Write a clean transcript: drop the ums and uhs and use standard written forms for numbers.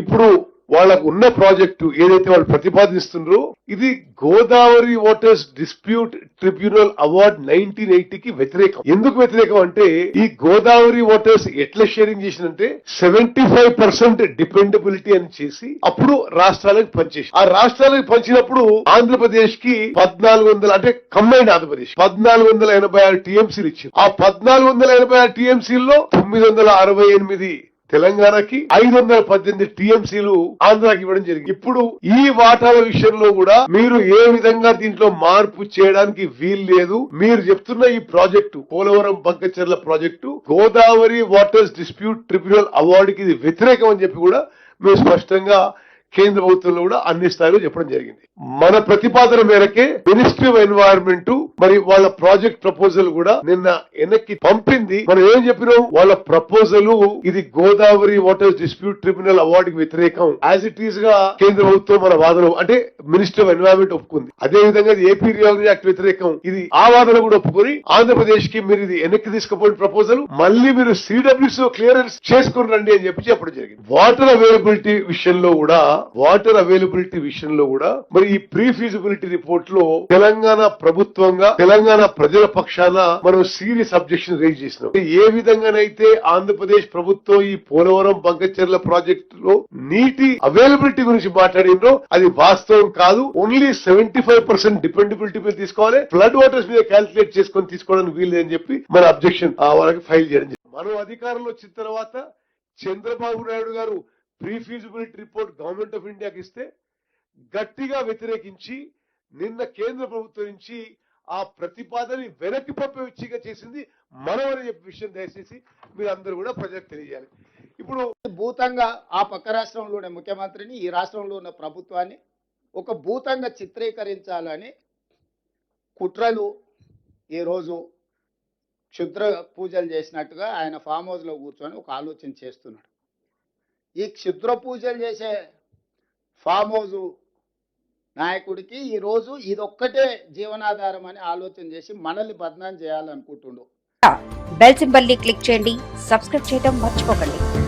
ఇప్పుడు వాళ్ళకు ఉన్న ప్రాజెక్టు ఏదైతే వాళ్ళు ప్రతిపాదిస్తున్నారో ఇది Godavari waters dispute tribunal award 1980కి వ్యతిరేకం. ఎందుకు వ్యతిరేకం అంటే ఈ గోదావరి వాటర్స్ ఎట్లా షేరింగ్ చేసిందంటే 75% డిపెండబిలిటీ అని చేసి అప్పుడు రాష్ట్రాలకు పంచేసి ఆ రాష్ట్రాలకు పంచినప్పుడు ఆంధ్రప్రదేశ్ కి 1400 అంటే కంబైన్డ్ ఆంధ్రప్రదేశ్ 1486 టీఎంసీలు ఇచ్చింది. ఆ 1486 టీఎంసీల్లో 968 తెలంగాణకి 518 టీఎంసీలు ఆంధ్రాకి ఇవ్వడం జరిగింది. ఇప్పుడు ఈ వాటాల విషయంలో కూడా మీరు ఏ విధంగా దీంట్లో మార్పు చేయడానికి వీలు లేదు. మీరు చెప్తున్న ఈ project Polavaram Banakacherla project Godavari waters dispute tribunal అవార్డుకి ఇది వ్యతిరేకం అని చెప్పి కూడా మేము స్పష్టంగా కేంద్ర ప్రభుత్వంలో కూడా అన్ని స్థాయిలో చెప్పడం జరిగింది. మన ప్రతిపాదన మేరకే మినిస్ట్రీ ఆఫ్ ఎన్వైరన్మెంట్ మరి వాళ్ళ ప్రాజెక్ట్ ప్రపోజల్ కూడా నిన్న వెనక్కి పంపింది. మనం ఏం చెప్పినాం, వాళ్ళ ప్రపోజల్ ఇది గోదావరి వాటర్ డిస్ప్యూట్ ట్రిబ్యునల్ అవార్డుకి వ్యతిరేకం యాజ్ ఇట్ ఈస్ గా కేంద్ర ప్రభుత్వం మన వాదన అంటే మినిస్ట్రీ ఆఫ్ ఎన్వైరన్మెంట్ ఒప్పుకుంది. అదే విధంగా ఏపీ రియల్ యాక్ట్ వ్యతిరేకం ఇది ఆ వాదన కూడా ఒప్పుకొని ఆంధ్రప్రదేశ్ కి మీరు ఇది వెనక్కి తీసుకుపోయిన ప్రపోజల్ మళ్ళీ మీరు సిడబ్ల్యూసీ క్లియరెన్స్ చేసుకుని రండి అని చెప్పడం జరిగింది. వాటర్ అవైలబిలిటీ విషయంలో కూడా మరి ఈ ప్రీ ఫీజిబిలిటీ రిపోర్ట్ లో తెలంగాణ ప్రభుత్వంగా తెలంగాణ ప్రజల పక్షాన మనం సీరియస్ అబ్జెక్షన్ రేజ్ చేసినాం. ఏ విధంగానైతే ఆంధ్రప్రదేశ్ ప్రభుత్వం ఈ పోలవరం బంకచెర్ల ప్రాజెక్ట్ లో నీటి అవైలబిలిటీ గురించి మాట్లాడిందో అది వాస్తవం కాదు. ఓన్లీ 75% డిపెండబిలిటీ మీద తీసుకోవాలి, ఫ్లడ్ వాటర్స్ మీద క్యాల్కులేట్ చేసుకొని తీసుకోవడానికి వీలు అని చెప్పి మన అబ్జెక్షన్ వాళ్ళకి ఫైల్ చేయడం జరిగింది. మనం అధికారంలో వచ్చిన తర్వాత చంద్రబాబు నాయుడు గారు pre feasibility report government of ఇండియాకి ఇస్తే గట్టిగా వ్యతిరేకించి నిన్న కేంద్ర ప్రభుత్వం నుంచి ఆ ప్రతిపాదన వెనక్కి పంపేచ్చిగా చేసింది మనం అని చెప్పే విషయం దయచేసి మీరు అందరూ కూడా ప్రజలకు తెలియజేయాలి. ఇప్పుడు భూతంగా ఆ పక్క రాష్ట్రంలోనే ముఖ్యమంత్రిని ఈ రాష్ట్రంలో ఉన్న ప్రభుత్వాన్ని ఒక భూతంగా చిత్రీకరించాలని కుట్రలు ఈరోజు క్షుద్ర పూజలు చేసినట్టుగా ఆయన ఫామ్ హౌస్లో కూర్చొని ఒక ఆలోచన చేస్తున్నాడు. ఈ క్షుద్ర పూజలు చేసే ఫామ్ హౌస్ నాయకుడికి ఈరోజు ఇదొక్కటే జీవనాధారం అని ఆలోచన చేసి మనల్ని బదనాం చేయాలనుకుంటుండు. బెల్ సింబల్ ని క్లిక్ చేయండి, సబ్స్క్రైబ్ చేయడం మర్చిపోకండి.